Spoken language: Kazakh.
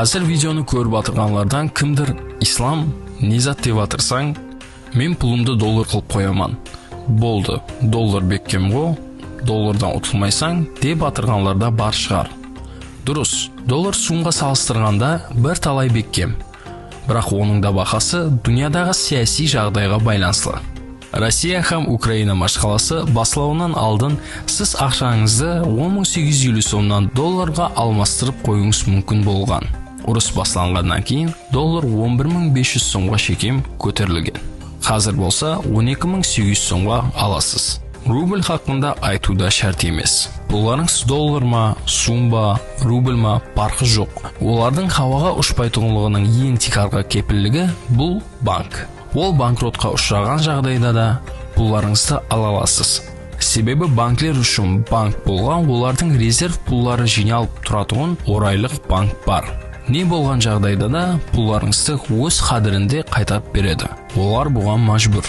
Азыр видеоны көрүп атырганлардан кимдир ислам низат деп атырсаң, мен пулумду доллар кылып кояман. Болду, доллар беккем го, доллардан утулмайсаң деп атырганларда бар шыгар. Дурус, доллар сумга салыштырганда бир талай беккем. Бирок онун да бахасы дүйнөдөгү саясий жагдайга байланышлы. Россия һәм Украина машкаласы басылуунан алдын сиз акчаңызды 10.850 сомдон долларга алмаштырып коюңуз мүмкүн болгон. Урус башлангандан кийин доллар 11.500 сомго шекем көтөрүлгөн. Азыр болса 12.800 сомго аласыз. Рубль хакында айтууда шарт эмес. Буларыңыз долларма, сумба, рубльма паркы жок. Олардын хавага учпайтыгынлыгынын эң тикарга кепилдиги бул банк. Ол банкротка учраган жагдайда да пулларыңызды ала аласыз. Себеби банклер үчүн банк болгон олардын резерв пуллары жиналып туратыгын орайлык банк бар. Не болгон жагдайда да пулларыңызды өз кадырында кайтарып береді. Олар буга мажбур.